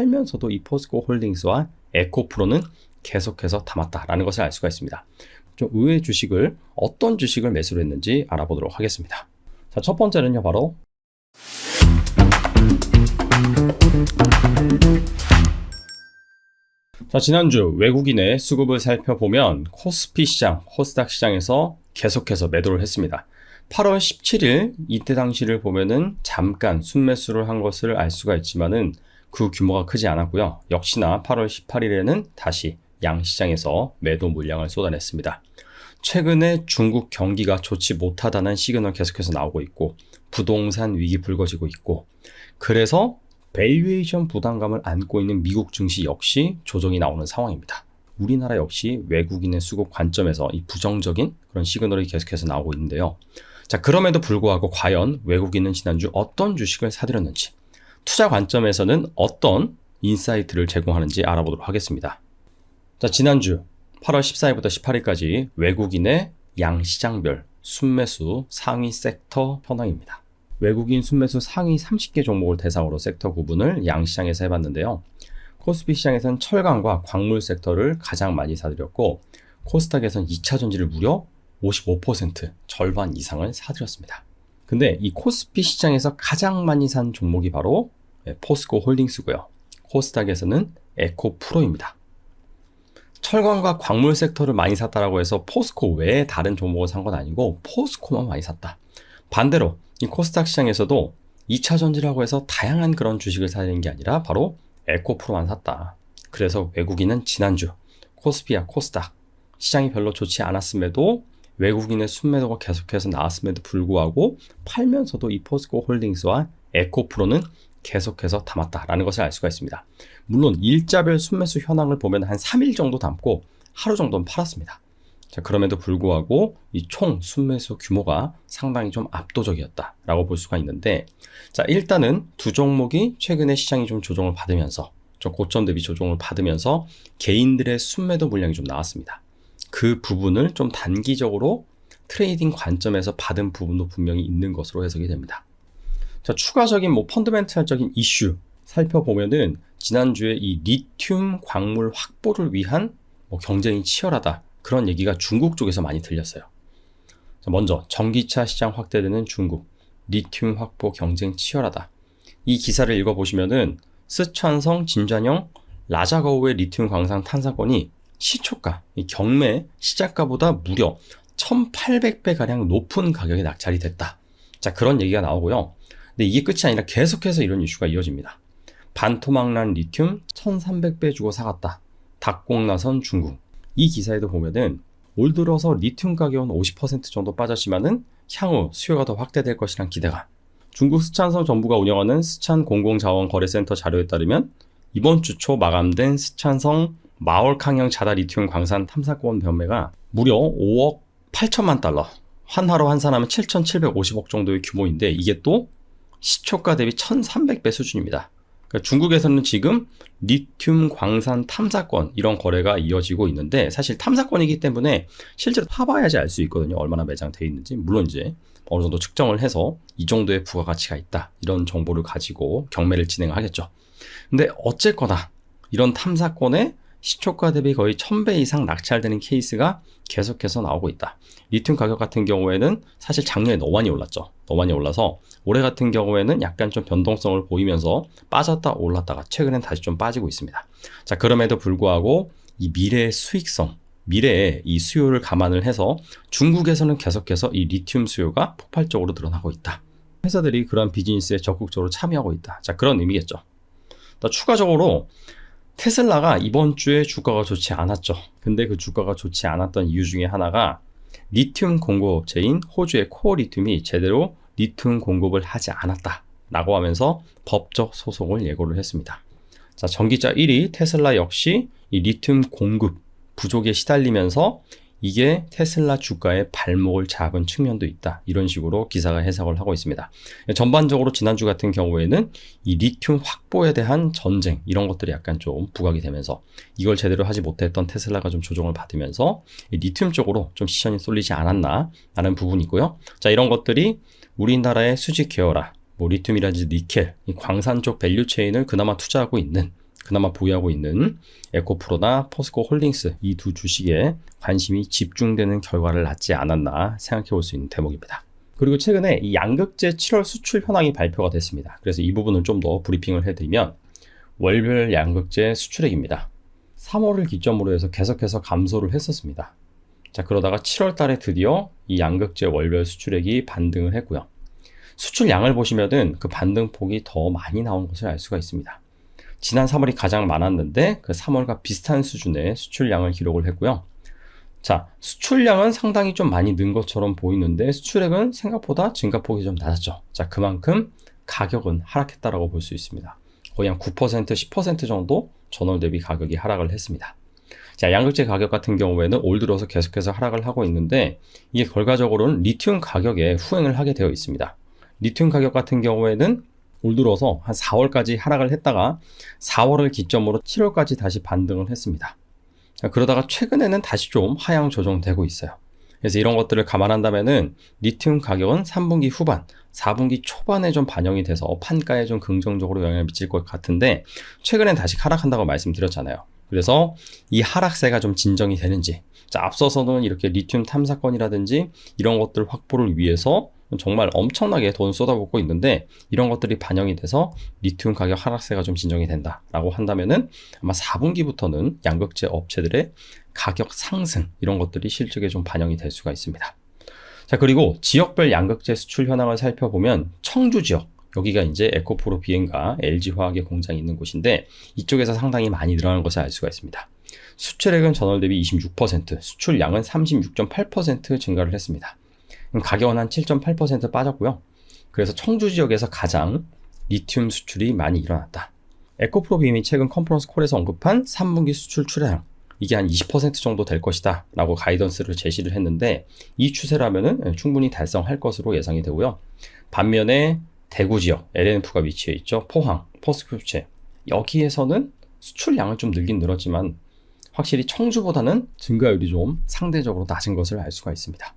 팔면서도 이 포스코 홀딩스와 에코프로는 계속해서 담았다라는 것을 알 수가 있습니다. 좀 의외의 주식을 어떤 주식을 매수를 했는지 알아보도록 하겠습니다. 자, 첫 번째는요, 바로 자, 지난주 외국인의 수급을 살펴보면 코스피 시장, 코스닥 시장에서 계속해서 매도를 했습니다. 8월 17일 이때 당시를 보면은 잠깐 순매수를 한 것을 알 수가 있지만은 그 규모가 크지 않았고요. 역시나 8월 18일에는 다시 양시장에서 매도 물량을 쏟아냈습니다. 최근에 중국 경기가 좋지 못하다는 시그널 계속해서 나오고 있고 부동산 위기 불거지고 있고 그래서 밸류에이션 부담감을 안고 있는 미국 증시 역시 조정이 나오는 상황입니다. 우리나라 역시 외국인의 수급 관점에서 이 부정적인 그런 시그널이 계속해서 나오고 있는데요. 자, 그럼에도 불구하고 과연 외국인은 지난주 어떤 주식을 사들였는지, 투자 관점에서는 어떤 인사이트를 제공하는지 알아보도록 하겠습니다. 자, 지난주 8월 14일부터 18일까지 외국인의 양시장별 순매수 상위 섹터 현황입니다. 외국인 순매수 상위 30개 종목을 대상으로 섹터 구분을 양시장에서 해봤는데요. 코스피 시장에서는 철강과 광물 섹터를 가장 많이 사들였고 코스닥에서는 2차전지를 무려 55% 절반 이상을 사들였습니다. 근데 이 코스피 시장에서 가장 많이 산 종목이 바로 포스코 홀딩스고요. 코스닥에서는 에코프로입니다. 철강과 광물 섹터를 많이 샀다라고 해서 포스코 외에 다른 종목을 산 건 아니고 포스코만 많이 샀다. 반대로 이 코스닥 시장에서도 2차 전지라고 해서 다양한 그런 주식을 사는 게 아니라 바로 에코프로만 샀다. 그래서 외국인은 지난주 코스피와 코스닥 시장이 별로 좋지 않았음에도 외국인의 순매도가 계속해서 나왔음에도 불구하고 팔면서도 이 포스코 홀딩스와 에코프로는 계속해서 담았다라는 것을 알 수가 있습니다. 물론 일자별 순매수 현황을 보면 한 3일 정도 담고 하루 정도는 팔았습니다. 자, 그럼에도 불구하고 이 총 순매수 규모가 상당히 좀 압도적이었다라고 볼 수가 있는데, 자, 일단은 두 종목이 최근에 시장이 좀 조정을 받으면서 좀 고점 대비 조정을 받으면서 개인들의 순매도 물량이 좀 나왔습니다. 그 부분을 좀 단기적으로 트레이딩 관점에서 받은 부분도 분명히 있는 것으로 해석이 됩니다. 자, 추가적인 펀더멘탈적인 이슈 살펴보면은 지난주에 이 리튬 광물 확보를 위한 경쟁이 치열하다. 그런 얘기가 중국 쪽에서 많이 들렸어요. 자, 먼저 전기차 시장 확대되는 중국, 리튬 확보 경쟁 치열하다. 이 기사를 읽어보시면은 스촨성 진전형 라자거우의 리튬 광산 탐사권이 시초가, 이 경매 시작가보다 무려 1800배 가량 높은 가격에 낙찰이 됐다. 자, 그런 얘기가 나오고요. 근데 이게 끝이 아니라 계속해서 이런 이슈가 이어집니다. 반토막난 리튬 1300배 주고 사갔다. 닭공 나선 중국. 이 기사에도 보면은 올 들어서 리튬 가격은 50% 정도 빠졌지만은 향후 수요가 더 확대될 것이란 기대가. 중국 스촨성 정부가 운영하는 스촨 공공자원거래센터 자료에 따르면 이번 주 초 마감된 스촨성 마월캉형 자다 리튬 광산 탐사권 변매가 무려 5억 8천만 달러. 환화로 환산하면 7,750억 정도의 규모인데 이게 또 시초가 대비 1,300배 수준입니다. 그러니까 중국에서는 지금 리튬 광산 탐사권 이런 거래가 이어지고 있는데 사실 탐사권이기 때문에 실제로 타봐야지 알 수 있거든요. 얼마나 매장되어 있는지. 물론 이제 어느 정도 측정을 해서 이 정도의 부가가치가 있다. 이런 정보를 가지고 경매를 진행하겠죠. 근데 어쨌거나 이런 탐사권에 시초가 대비 거의 1000배 이상 낙찰되는 케이스가 계속해서 나오고 있다. 리튬 가격 같은 경우에는 사실 작년에 너무 많이 올랐죠. 너무 많이 올라서 올해 같은 경우에는 약간 좀 변동성을 보이면서 빠졌다 올랐다가 최근엔 다시 좀 빠지고 있습니다. 자, 그럼에도 불구하고 이 미래의 수익성, 미래의 이 수요를 감안을 해서 중국에서는 계속해서 이 리튬 수요가 폭발적으로 늘어나고 있다. 회사들이 그런 비즈니스에 적극적으로 참여하고 있다. 자, 그런 의미겠죠. 또 추가적으로 테슬라가 이번 주에 주가가 좋지 않았죠. 근데 그 주가가 좋지 않았던 이유 중에 하나가 리튬 공급업체인 호주의 코어 리튬이 제대로 리튬 공급을 하지 않았다라고 하면서 법적 소송을 예고를 했습니다. 자, 전기차 1위 테슬라 역시 이 리튬 공급 부족에 시달리면서 이게 테슬라 주가의 발목을 잡은 측면도 있다. 이런 식으로 기사가 해석을 하고 있습니다. 전반적으로 지난주 같은 경우에는 이 리튬 확보에 대한 전쟁 이런 것들이 약간 좀 부각이 되면서 이걸 제대로 하지 못했던 테슬라가 좀 조정을 받으면서 이 리튬 쪽으로 좀 시선이 쏠리지 않았나 라는 부분이 있고요. 자, 이런 것들이 우리나라의 수직 계열화, 리튬이라든지 니켈, 이 광산 쪽 밸류체인을 그나마 투자하고 있는 그나마 보유하고 있는 에코프로나 포스코 홀딩스 이 두 주식에 관심이 집중되는 결과를 낳지 않았나 생각해 볼 수 있는 대목입니다. 그리고 최근에 이 양극재 7월 수출 현황이 발표가 됐습니다. 그래서 이 부분을 좀 더 브리핑을 해드리면 월별 양극재 수출액입니다. 3월을 기점으로 해서 계속해서 감소를 했었습니다. 자, 그러다가 7월 달에 드디어 이 양극재 월별 수출액이 반등을 했고요. 수출량을 보시면은 그 반등폭이 더 많이 나온 것을 알 수가 있습니다. 지난 3월이 가장 많았는데 그 3월과 비슷한 수준의 수출량을 기록을 했고요. 자, 수출량은 상당히 좀 많이 는 것처럼 보이는데 수출액은 생각보다 증가폭이 좀 낮았죠. 자, 그만큼 가격은 하락했다라고 볼 수 있습니다. 거의 한 9%, 10% 정도 전월 대비 가격이 하락을 했습니다. 자, 양극재 가격 같은 경우에는 올 들어서 계속해서 하락을 하고 있는데 이게 결과적으로는 리튬 가격에 후행을 하게 되어 있습니다. 리튬 가격 같은 경우에는 올 들어서 한 4월까지 하락을 했다가 4월을 기점으로 7월까지 다시 반등을 했습니다. 자, 그러다가 최근에는 다시 좀 하향 조정되고 있어요. 그래서 이런 것들을 감안한다면은 리튬 가격은 3분기 후반, 4분기 초반에 좀 반영이 돼서 판가에 좀 긍정적으로 영향을 미칠 것 같은데 최근엔 다시 하락한다고 말씀드렸잖아요. 그래서 이 하락세가 좀 진정이 되는지, 자, 앞서서는 이렇게 리튬 탐사권이라든지 이런 것들 확보를 위해서 정말 엄청나게 돈 쏟아붓고 있는데 이런 것들이 반영이 돼서 리튬 가격 하락세가 좀 진정이 된다라고 한다면은 아마 4분기부터는 양극재 업체들의 가격 상승 이런 것들이 실적에 좀 반영이 될 수가 있습니다. 자, 그리고 지역별 양극재 수출 현황을 살펴보면 청주 지역, 여기가 이제 에코프로 비엔과 LG화학의 공장이 있는 곳인데 이쪽에서 상당히 많이 늘어난 것을 알 수가 있습니다. 수출액은 전월 대비 26%, 수출량은 36.8% 증가를 했습니다. 가격은 한 7.8% 빠졌고요. 그래서 청주 지역에서 가장 리튬 수출이 많이 일어났다. 에코프로 비엠이 최근 컨퍼런스 콜에서 언급한 3분기 수출 출하량, 이게 한 20% 정도 될 것이다 라고 가이던스를 제시를 했는데 이 추세라면은 충분히 달성할 것으로 예상이 되고요. 반면에 대구 지역, LNF가 위치해 있죠. 포항, 포스코체, 여기에서는 수출량은 좀 늘긴 늘었지만 확실히 청주보다는 증가율이 좀 상대적으로 낮은 것을 알 수가 있습니다.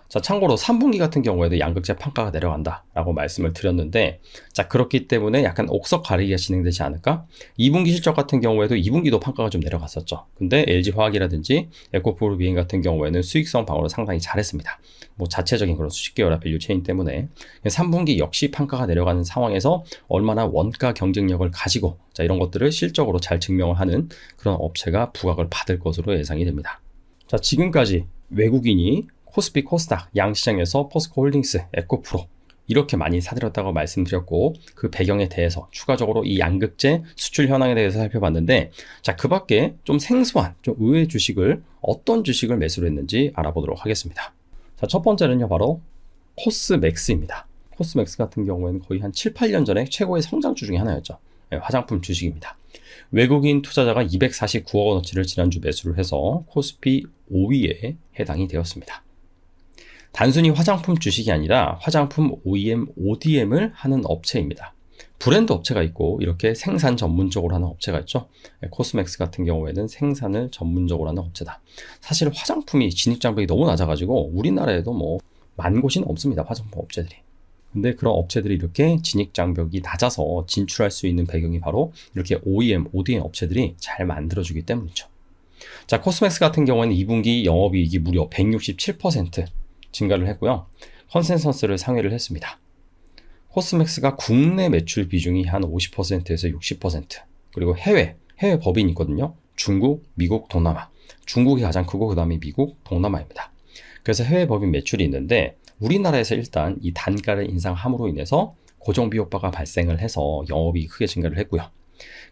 자, 참고로 3분기 같은 경우에도 양극재 판가가 내려간다 라고 말씀을 드렸는데, 자, 그렇기 때문에 약간 옥석 가리기가 진행되지 않을까? 2분기 실적 같은 경우에도 2분기도 판가가 좀 내려갔었죠. 근데 LG화학이라든지 에코프로 비행 같은 경우에는 수익성 방어를 상당히 잘했습니다. 뭐 자체적인 그런 수십 개월의 밸류 체인 때문에 3분기 역시 판가가 내려가는 상황에서 얼마나 원가 경쟁력을 가지고, 자, 이런 것들을 실적으로 잘 증명을 하는 그런 업체가 부각을 받을 것으로 예상이 됩니다. 자, 지금까지 외국인이 코스피, 코스닥, 양시장에서 포스코 홀딩스, 에코프로 이렇게 많이 사들였다고 말씀드렸고 그 배경에 대해서 추가적으로 이 양극재 수출 현황에 대해서 살펴봤는데, 자, 그 밖에 좀 생소한, 좀 의외의 주식을 어떤 주식을 매수를 했는지 알아보도록 하겠습니다. 자, 첫 번째는요 바로 코스맥스입니다. 코스맥스 같은 경우에는 거의 한 7, 8년 전에 최고의 성장주 중에 하나였죠. 네, 화장품 주식입니다. 외국인 투자자가 249억 원어치를 지난주 매수를 해서 코스피 5위에 해당이 되었습니다. 단순히 화장품 주식이 아니라 화장품 OEM, ODM을 하는 업체입니다. 브랜드 업체가 있고 이렇게 생산 전문적으로 하는 업체가 있죠. 코스맥스 같은 경우에는 생산을 전문적으로 하는 업체다. 사실 화장품이 진입장벽이 너무 낮아가지고 우리나라에도 뭐 만 곳이는 없습니다. 화장품 업체들이. 근데 그런 업체들이 이렇게 진입장벽이 낮아서 진출할 수 있는 배경이 바로 이렇게 OEM, ODM 업체들이 잘 만들어주기 때문이죠. 자, 코스맥스 같은 경우에는 2분기 영업이익이 무려 167% 증가를 했고요. 컨센서스를 상회를 했습니다. 코스맥스가 국내 매출 비중이 한 50%에서 60%, 그리고 해외 법인이 있거든요. 중국, 미국, 동남아. 중국이 가장 크고 그 다음에 미국, 동남아입니다. 그래서 해외 법인 매출이 있는데 우리나라에서 일단 이 단가를 인상함으로 인해서 고정비 효과가 발생을 해서 영업이 크게 증가를 했고요.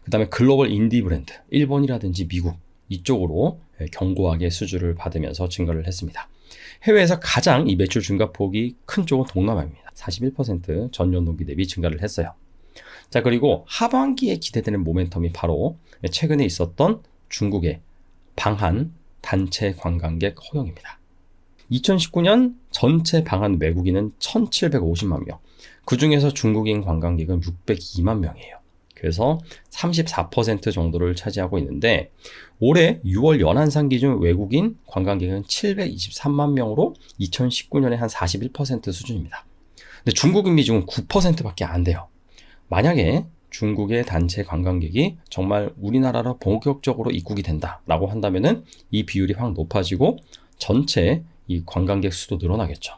그 다음에 글로벌 인디 브랜드, 일본이라든지 미국 이쪽으로 견고하게 수주를 받으면서 증가를 했습니다. 해외에서 가장 이 매출 증가폭이 큰 쪽은 동남아입니다. 41% 전년 동기 대비 증가를 했어요. 자, 그리고 하반기에 기대되는 모멘텀이 바로 최근에 있었던 중국의 방한 단체 관광객 허용입니다. 2019년 전체 방한 외국인은 1,750만 명, 그 중에서 중국인 관광객은 602만 명이에요. 그래서 34% 정도를 차지하고 있는데 올해 6월 연한상 기준 외국인 관광객은 723만 명으로 2019년에 한 41% 수준입니다. 근데 중국인 비중은 9%밖에 안 돼요. 만약에 중국의 단체 관광객이 정말 우리나라로 본격적으로 입국이 된다라고 한다면은 이 비율이 확 높아지고 전체 이 관광객 수도 늘어나겠죠.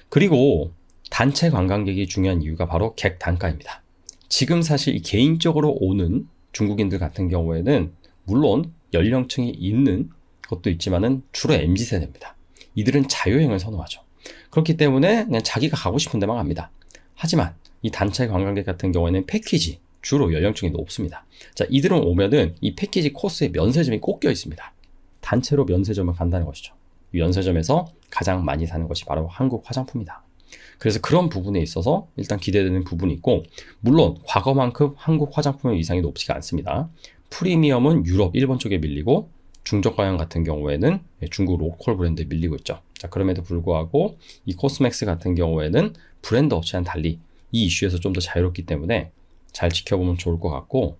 그리고 단체 관광객이 중요한 이유가 바로 객 단가입니다. 지금 사실 이 개인적으로 오는 중국인들 같은 경우에는 물론 연령층이 있는 것도 있지만은 주로 MZ세대입니다. 이들은 자유여행을 선호하죠. 그렇기 때문에 그냥 자기가 가고 싶은 데만 갑니다. 하지만 이 단체 관광객 같은 경우에는 패키지, 주로 연령층이 높습니다. 자, 이들은 오면은 이 패키지 코스에 면세점이 꼭 껴 있습니다. 단체로 면세점을 간다는 것이죠. 이 면세점에서 가장 많이 사는 것이 바로 한국 화장품이다. 그래서 그런 부분에 있어서 일단 기대되는 부분이 있고, 물론 과거만큼 한국 화장품의 위상이 높지가 않습니다. 프리미엄은 유럽, 일본 쪽에 밀리고 중저가형 같은 경우에는 중국 로컬 브랜드에 밀리고 있죠. 자, 그럼에도 불구하고 이 코스맥스 같은 경우에는 브랜드 업체와는 달리 이 이슈에서 좀 더 자유롭기 때문에 잘 지켜보면 좋을 것 같고,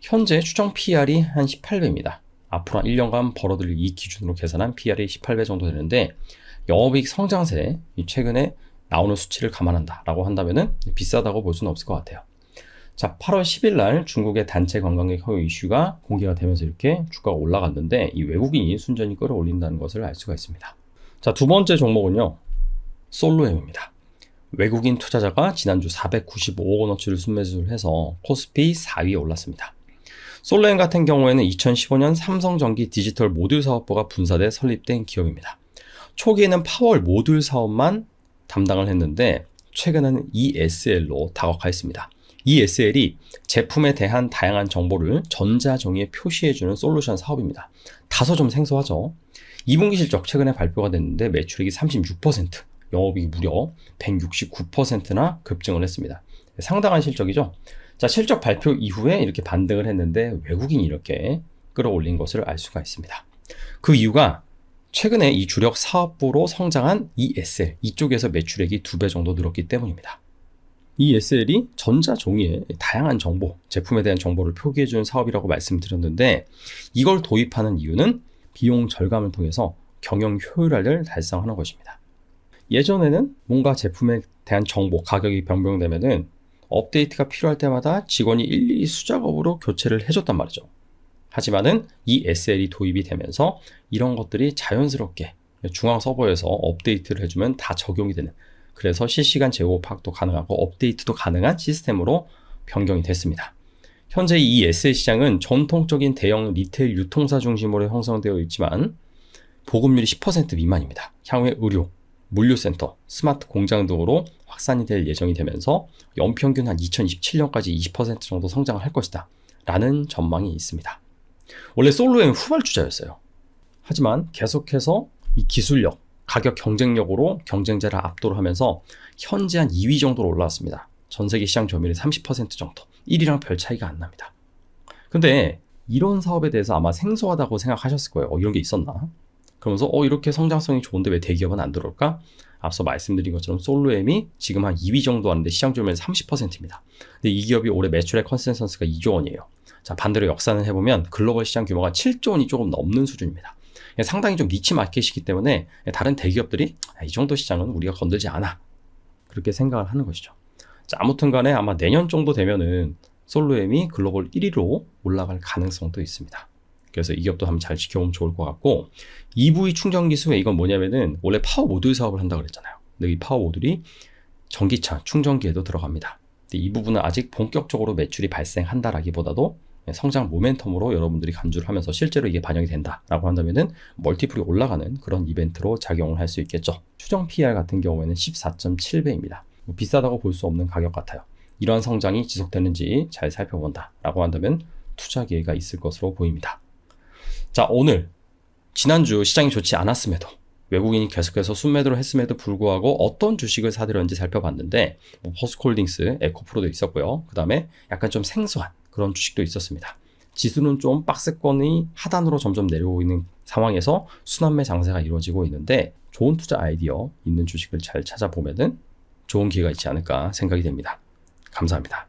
현재 추정 PR이 한 18배입니다. 앞으로 한 1년간 벌어들일 이익 기준으로 계산한 PR이 18배 정도 되는데, 영업이익 성장세, 최근에 나오는 수치를 감안한다라고 한다면은 비싸다고 볼 수는 없을 것 같아요. 자, 8월 10일 날 중국의 단체 관광객 허용 이슈가 공개가 되면서 이렇게 주가가 올라갔는데, 이 외국인이 순전히 끌어올린다는 것을 알 수가 있습니다. 자, 두 번째 종목은요, 솔로엠입니다. 외국인 투자자가 지난주 495억 원어치를 순매수를 해서 코스피 4위에 올랐습니다. 솔로엠 같은 경우에는 2015년 삼성전기 디지털 모듈 사업부가 분사돼 설립된 기업입니다. 초기에는 파월 모듈 사업만 담당을 했는데 최근에는 ESL로 다각화했습니다. ESL이 제품에 대한 다양한 정보를 전자종이에 표시해주는 솔루션 사업입니다. 다소 좀 생소하죠? 2분기 실적 최근에 발표가 됐는데 매출액이 36%, 영업이익이 무려 169%나 급증을 했습니다. 상당한 실적이죠? 자, 실적 발표 이후에 이렇게 반등을 했는데 외국인이 이렇게 끌어올린 것을 알 수가 있습니다. 그 이유가 최근에 이 주력 사업부로 성장한 ESL, 이쪽에서 매출액이 2배 정도 늘었기 때문입니다. ESL이 전자종이에 다양한 정보, 제품에 대한 정보를 표기해주는 사업이라고 말씀드렸는데, 이걸 도입하는 이유는 비용 절감을 통해서 경영 효율화를 달성하는 것입니다. 예전에는 뭔가 제품에 대한 정보, 가격이 변경되면은 업데이트가 필요할 때마다 직원이 일일이 수작업으로 교체를 해줬단 말이죠. 하지만은 이 SL이 도입이 되면서 이런 것들이 자연스럽게 중앙 서버에서 업데이트를 해주면 다 적용이 되는, 그래서 실시간 재고 파악도 가능하고 업데이트도 가능한 시스템으로 변경이 됐습니다. 현재 이 SL 시장은 전통적인 대형 리테일 유통사 중심으로 형성되어 있지만 보급률이 10% 미만입니다. 향후에 의료, 물류센터, 스마트 공장 등으로 확산이 될 예정이 되면서 연평균 한 2027년까지 20% 정도 성장을 할 것이다 라는 전망이 있습니다. 원래 솔로엠 후발주자였어요. 하지만 계속해서 이 기술력, 가격 경쟁력으로 경쟁자를 압도를 하면서 현재 한 2위 정도로 올라왔습니다. 전 세계 시장 점유율이 30% 정도, 1위랑 별 차이가 안 납니다. 근데 이런 사업에 대해서 아마 생소하다고 생각하셨을 거예요. 이런 게 있었나? 그러면서 이렇게 성장성이 좋은데 왜 대기업은 안 들어올까? 앞서 말씀드린 것처럼 솔로엠이 지금 한 2위 정도 하는데 시장 점유율 30%입니다. 근데 이 기업이 올해 매출액 컨센서스가 2조 원이에요. 자, 반대로 역산을 해보면 글로벌 시장 규모가 7조 원이 조금 넘는 수준입니다. 상당히 좀 니치 마켓이기 때문에 다른 대기업들이 이 정도 시장은 우리가 건들지 않아, 그렇게 생각을 하는 것이죠. 자, 아무튼 간에 아마 내년 정도 되면은 솔로엠이 글로벌 1위로 올라갈 가능성도 있습니다. 그래서 이 기업도 한번 잘 지켜보면 좋을 것 같고, EV 충전 기술에 이건 뭐냐면은 원래 파워 모듈 사업을 한다고 그랬잖아요. 근데 이 파워 모듈이 전기차 충전기에도 들어갑니다. 근데 이 부분은 아직 본격적으로 매출이 발생한다라기보다도 성장 모멘텀으로 여러분들이 간주를 하면서 실제로 이게 반영이 된다라고 한다면은 멀티플이 올라가는 그런 이벤트로 작용을 할 수 있겠죠. 추정 PR 같은 경우에는 14.7배입니다. 비싸다고 볼 수 없는 가격 같아요. 이러한 성장이 지속되는지 잘 살펴본다라고 한다면 투자 기회가 있을 것으로 보입니다. 자, 오늘 지난주 시장이 좋지 않았음에도 외국인이 계속해서 순매도를 했음에도 불구하고 어떤 주식을 사들였는지 살펴봤는데, 포스코홀딩스, 에코프로도 있었고요. 그 다음에 약간 좀 생소한 그런 주식도 있었습니다. 지수는 좀 박스권이 하단으로 점점 내려오고 있는 상황에서 순환매 장세가 이루어지고 있는데, 좋은 투자 아이디어 있는 주식을 잘 찾아보면은 좋은 기회가 있지 않을까 생각이 됩니다. 감사합니다.